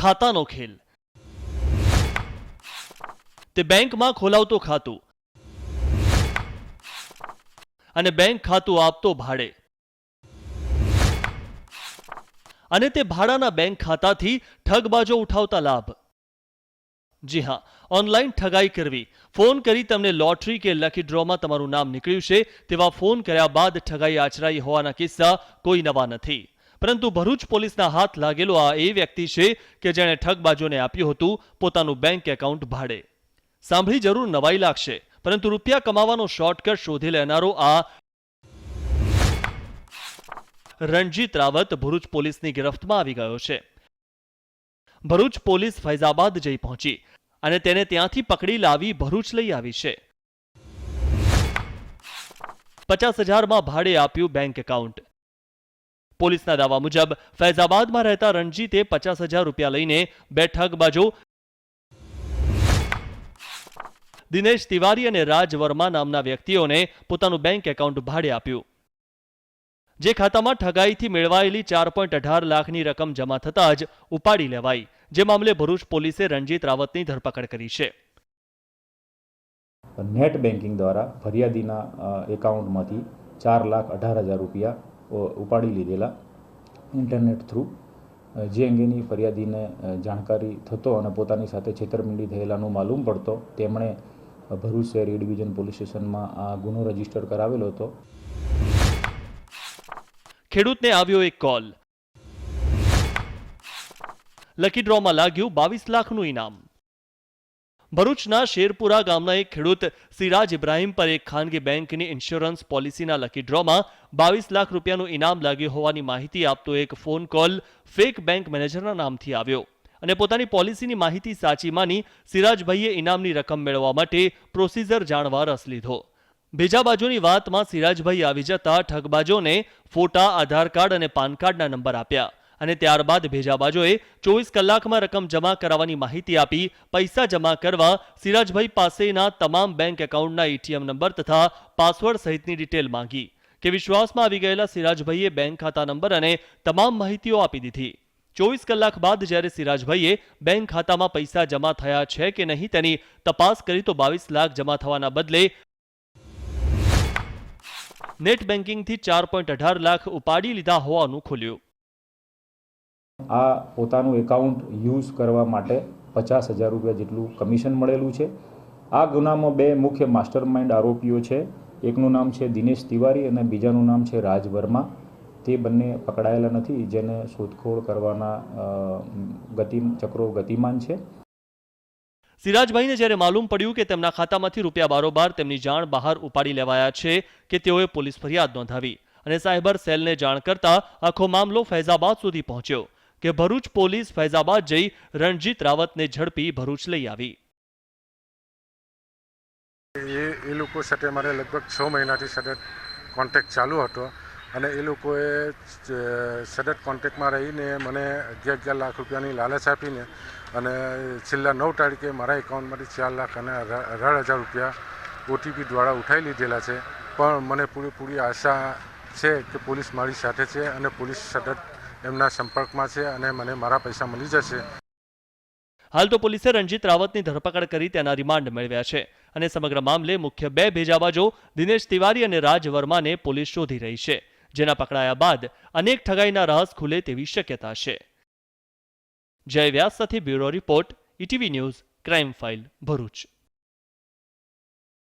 ખાતાનો ખેલ. તે બેંકમાં ખોલાવતો ખાતું અને બેંક ખાતું આપતો ભાડે, અને તે ભાડાના બેંક ખાતાથી ઠગબાજો ઉઠાવતા લાભ. જી હા, ઓનલાઈન ઠગાઈ કરવી. ફોન કરી તમને લોટરી કે લકી ડ્રોમાં તમારું નામ નીકળ્યું છે તેવા ફોન કર્યા બાદ ઠગાઈ આચરાઈ હોવાના કિસ્સા કોઈ નવા નથી. પરંતુ ભરૂચ પોલીસના હાથ લાગેલો આ એ વ્યક્તિ છે કે જેણે ઠગબાજોને આપ્યું હતું પોતાનું બેંક એકાઉન્ટ ભાડે. સાંભળી જરૂર નવાઈ લાગશે, પરંતુ રૂપિયા કમાવાનો શોર્ટકટ શોધી લેનારો આ રણજીત રાવત ભરૂચ પોલીસની ગિરફ્તમાં આવી ગયો છે. ભરૂચ પોલીસ ફૈઝાબાદ જઈ પહોંચી અને તેને ત્યાંથી પકડી લાવી ભરૂચ લઈ આવી છે. 50,000માં ભાડે આપ્યું બેંક એકાઉન્ટ. પોલીસના દાવા મુજબ ફૈઝાબાદમાં રહેતા રણજીતે 50,000 રૂપિયા લઈને બે ઠગબાજો દિનેશ તિવારી અને રાજ વર્મા નામના વ્યક્તિઓને પોતાનું બેંક એકાઉન્ટ ભાડે આપ્યું. જે ખાતામાં ઠગાઈથી મેળવાયેલી 4.18 લાખની રકમ જમા થતાં જ ઉપાડી લેવાઈ. જે મામલે ભરૂચ પોલીસે રણજીત રાવતની ધરપકડ કરી છે. નેટ બેન્કિંગ દ્વારા ફરિયાદીના એકાઉન્ટમાંથી 4,18,000 રૂપિયા ઉપાડી લીધેલા ઇન્ટરનેટ થ્રુ. જે અંગેની ફરિયાદીને જાણકારી થતો અને પોતાની સાથે છેતરપિંડી થયેલાનું માલુમ પડતો તેમણે ભરૂચ શહેર એ ડિવિઝન પોલીસ સ્ટેશનમાં આ ગુનો રજીસ્ટર કરાવેલો હતો. ખેડૂતને આવ્યો એક કોલ. લકી ડ્રોમાં લાગ્યું 22 લાખનું ઇનામ. ભરૂચના શેરપુરા ગામના એક ખેડૂત સિરાજ ઇબ્રાહીમ પર એક ખાનગી બેંકની ઇન્સ્યોરન્સ પોલિસીના લકી ડ્રોમાં 22 લાખ રૂપિયાનું ઇનામ લાગ્યું હોવાની માહિતી આપતો એક ફોન કોલ ફેક બેંક મેનેજરના નામથી આવ્યો અને પોતાની પોલિસીની માહિતી સાચી માની સિરાજભાઈએ ઇનામની રકમ મેળવવા માટે પ્રોસિજર જાણવા રસ લીધો. બીજા બાજુની વાતમાં સિરાજભાઈ આવી જતા ઠગબાજોને ફોટા, આધાર કાર્ડ અને પાન કાર્ડના નંબર આપ્યા અને ત્યારબાદ ભેજાબાજોએ 24 કલાકમાં રકમ જમા કરાવવાની માહિતી આપી પૈસા જમા કરવા સિરાજભાઈ પાસેના તમામ બેંક એકાઉન્ટના એટીએમ નંબર તથા પાસવર્ડ સહિતની ડિટેલ માંગી કે વિશ્વાસમાં આવી ગયેલા સિરાજભાઈએ બેંક ખાતા નંબર અને તમામ માહિતીઓ આપી દીધી. 24 કલાક બાદ જ્યારે સિરાજભાઈએ બેંક ખાતામાં પૈસા જમા થયા છે કે નહીં તેની તપાસ કરી તો 22 લાખ જમા થવાના બદલે નેટ બેન્કિંગથી 4.18 લાખ ઉપાડી લીધા હોવાનું ખુલ્યું. આ પોતાનું એકાઉન્ટ યુઝ કરવા માટે 50,000 રૂપિયા જેટલું કમિશન મળેલું છે. આ ગુનામાં બે મુખ્ય માસ્ટરમાઇન્ડ આરોપીઓ છે. એકનું નામ છે દિનેશ તિવારી અને બીજાનું નામ છે રાજ વર્મા. તે બંને પકડાયેલા નથી, જેને શોધખોળ કરવાના ચક્રો ગતિમાન છે. સિરાજભાઈને જ્યારે માલુમ પડ્યું કે તેમના ખાતામાંથી રૂપિયા બારોબાર તેમની જાણ બહાર ઉપાડી લેવાયા છે કે તેઓએ પોલીસ ફરિયાદ નોંધાવી અને સાયબર સેલને જાણ કરતા આખો મામલો ફૈઝાબાદ સુધી પહોંચ્યો કે ભરૂચ પોલીસ ફૈઝાબાદ જઈ રણજીત રાવતને ઝડપી ભરૂચ લઈ આવી. એ લોકો સાથે મારે લગભગ 6 મહિનાથી સતત કોન્ટેક્ટ ચાલુ હતો અને એ લોકોએ સતત કોન્ટેક્ટમાં રહીને મને 11 લાખ રૂપિયાની લાલચ આપીને અને છેલ્લા 9 તારીખે મારા એકાઉન્ટમાંથી 4 લાખ અને 18,000 રૂપિયા ઓટીપી દ્વારા ઉઠાવી લીધેલા છે. પણ મને પૂરી આશા છે કે પોલીસ મારી સાથે છે અને પોલીસ સતત એમના સંપર્કમાં છે અને મને મારા પૈસા મળી જશે. હાલ તો પોલીસે રણજીત રાવતની ધરપકડ કરી તેના રિમાન્ડ મેળવ્યા છે અને સમગ્ર મામલે મુખ્ય બે ભેજાબાજો દિનેશ તિવારી અને રાજ વર્માને પોલીસ શોધી રહી છે, જેના પકડાયા બાદ અનેક ઠગાઈના રાઝ ખુલે તેવી શક્યતા છે. જય વ્યાસ સાથે bureau report, ETV news, crime file, Bharuch.